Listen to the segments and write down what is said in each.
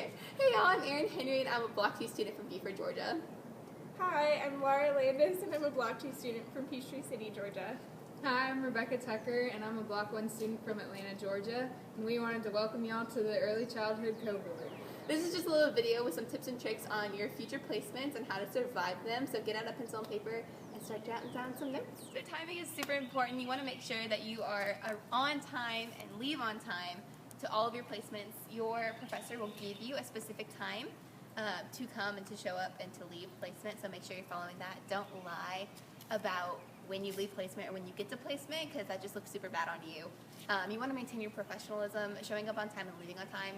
Okay. Hey y'all, I'm Erin and I'm a Block 2 student from Beaufort, Georgia. Hi, I'm Laura Landis and I'm a Block 2 student from Peachtree City, Georgia. Hi, I'm Rebecca Tucker and I'm a Block 1 student from Atlanta, Georgia, and we wanted to welcome y'all to the Early Childhood Cohort. This is just a little video with some tips and tricks on your future placements and how to survive them, so get out a pencil and paper and start jotting down some notes. So timing is super important. You want to make sure that you are on time and leave on time to all of your placements. Your professor will give you a specific time to come and to show up and to leave placement, so make sure you're following that. Don't lie about when you leave placement or when you get to placement, because that just looks super bad on you. You want to maintain your professionalism. Showing up on time and leaving on time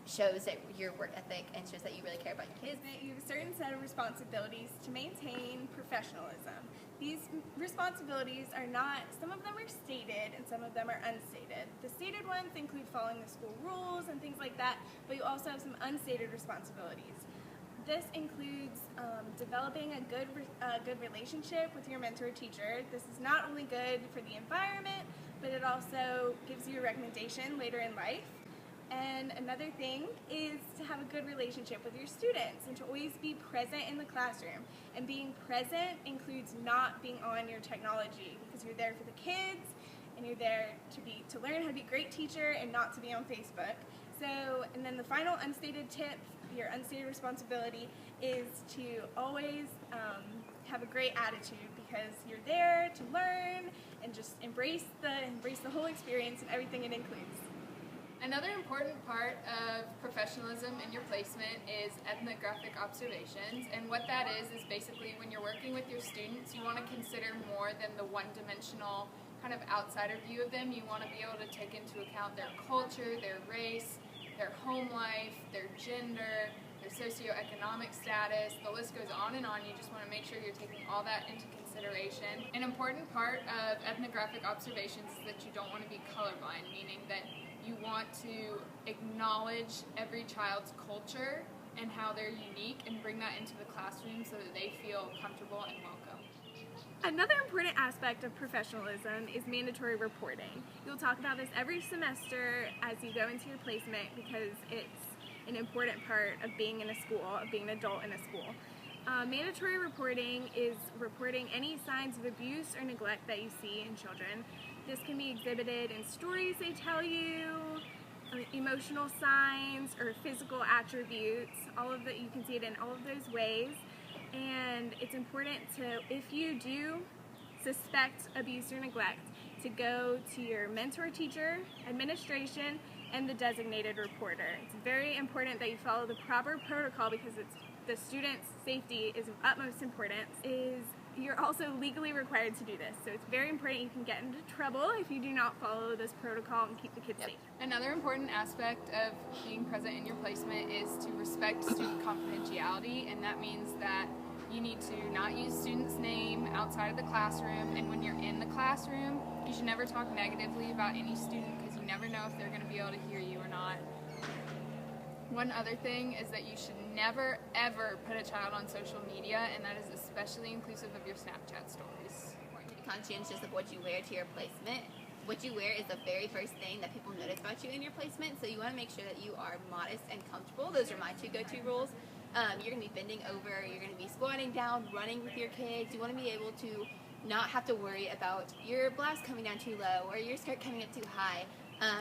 shows that your work ethic and shows that you really care about your kids. You have a certain set of responsibilities to maintain professionalism. These responsibilities are not, some of them are stated and some of them are unstated. The stated ones include following the school rules and things like that, but you also have some unstated responsibilities. This includes developing a good relationship with your mentor teacher. This is not only good for the environment, but it also gives you a recommendation later in life. And another thing is to have a good relationship with your students and to always be present in the classroom. And being present includes not being on your technology, because you're there for the kids and you're there to learn how to be a great teacher and not to be on Facebook. So, and then the final unstated tip, your unstated responsibility, is to always have a great attitude, because you're there to learn and just embrace the whole experience and everything it includes. Another important part of professionalism in your placement is ethnographic observations, and what that is basically when you're working with your students, you want to consider more than the one-dimensional kind of outsider view of them. You want to be able to take into account their culture, their race, their home life, their gender, their socioeconomic status. The list goes on and on. You just want to make sure you're taking all that into consideration. An important part of ethnographic observations is that you don't want to be colorblind, meaning that you want to acknowledge every child's culture and how they're unique and bring that into the classroom so that they feel comfortable and welcome. Another important aspect of professionalism is mandatory reporting. You'll talk about this every semester as you go into your placement, because it's an important part of being in a school, of being an adult in a school. Mandatory reporting is reporting any signs of abuse or neglect that you see in children. This can be exhibited in stories they tell you, emotional signs, or physical attributes. You can see it in all of those ways. And it's important to, if you do suspect abuse or neglect, to go to your mentor teacher, administration, and the designated reporter. It's very important that you follow the proper protocol, because the student's safety is of utmost importance. You're also legally required to do this, so it's very important. You can get into trouble if you do not follow this protocol and keep the kids safe. Another important aspect of being present in your placement is to respect student confidentiality, and that means that you need to not use students' name outside of the classroom, and when you're in the classroom, you should never talk negatively about any student, because you never know if they're going to be able to hear you or not. One other thing is that you should never, ever put a child on social media, and that is especially inclusive of your Snapchat stories. Be conscientious of what you wear to your placement. What you wear is the very first thing that people notice about you in your placement, so you want to make sure that you are modest and comfortable. Those are my two go-to rules. You're going to be bending over, you're going to be squatting down, running with your kids. You want to be able to not have to worry about your blouse coming down too low or your skirt coming up too high.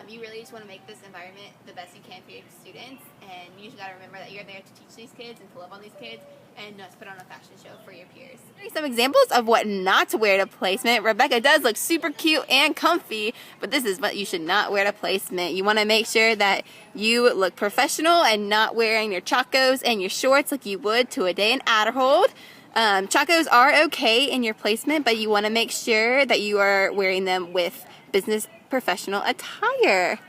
You really just want to make this environment the best you can for your students, and you just got to remember that you're there to teach these kids and to love on these kids and not to put on a fashion show for your peers. Some examples of what not to wear to placement. Rebecca does look super cute and comfy, but this is what you should not wear to placement. You want to make sure that you look professional and not wearing your chacos and your shorts like you would to a day in Adderhold. Chacos are okay in your placement, but you want to make sure that you are wearing them with business professional attire.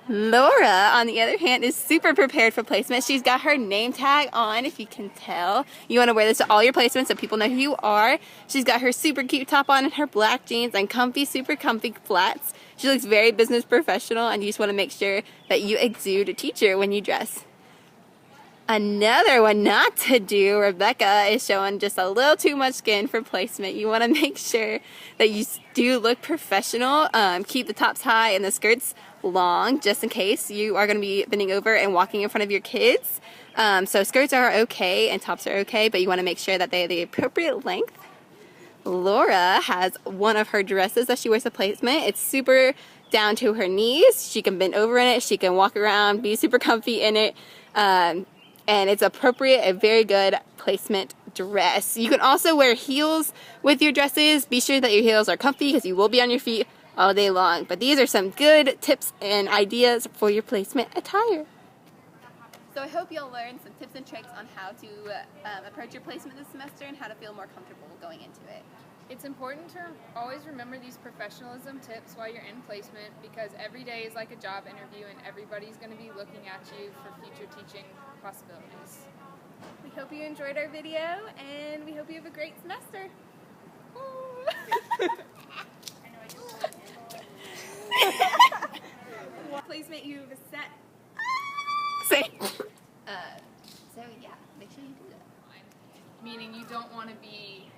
Laura, on the other hand, is super prepared for placement. She's got her name tag on, if you can tell. You want to wear this to all your placements so people know who you are. She's got her super cute top on and her black jeans and super comfy flats. She looks very business professional, and you just want to make sure that you exude a teacher when you dress. Another one not to do, Rebecca is showing just a little too much skin for placement. You want to make sure that you do look professional. Keep the tops high and the skirts long, just in case you are going to be bending over and walking in front of your kids. So skirts are okay and tops are okay, but you want to make sure that they're the appropriate length. Laura has one of her dresses that she wears to placement. It's super down to her knees. She can bend over in it. She can walk around, be super comfy in it. And it's appropriate, a very good placement dress. You can also wear heels with your dresses. Be sure that your heels are comfy because you will be on your feet all day long. But these are some good tips and ideas for your placement attire. So I hope you'll learn some tips and tricks on how to approach your placement this semester and how to feel more comfortable going into it. It's important to always remember these professionalism tips while you're in placement, because every day is like a job interview and everybody's going to be looking at you for future teaching possibilities. We hope you enjoyed our video, and we hope you have a great semester. Placement you have set. Say. So yeah, make sure you do that. Meaning you don't want to be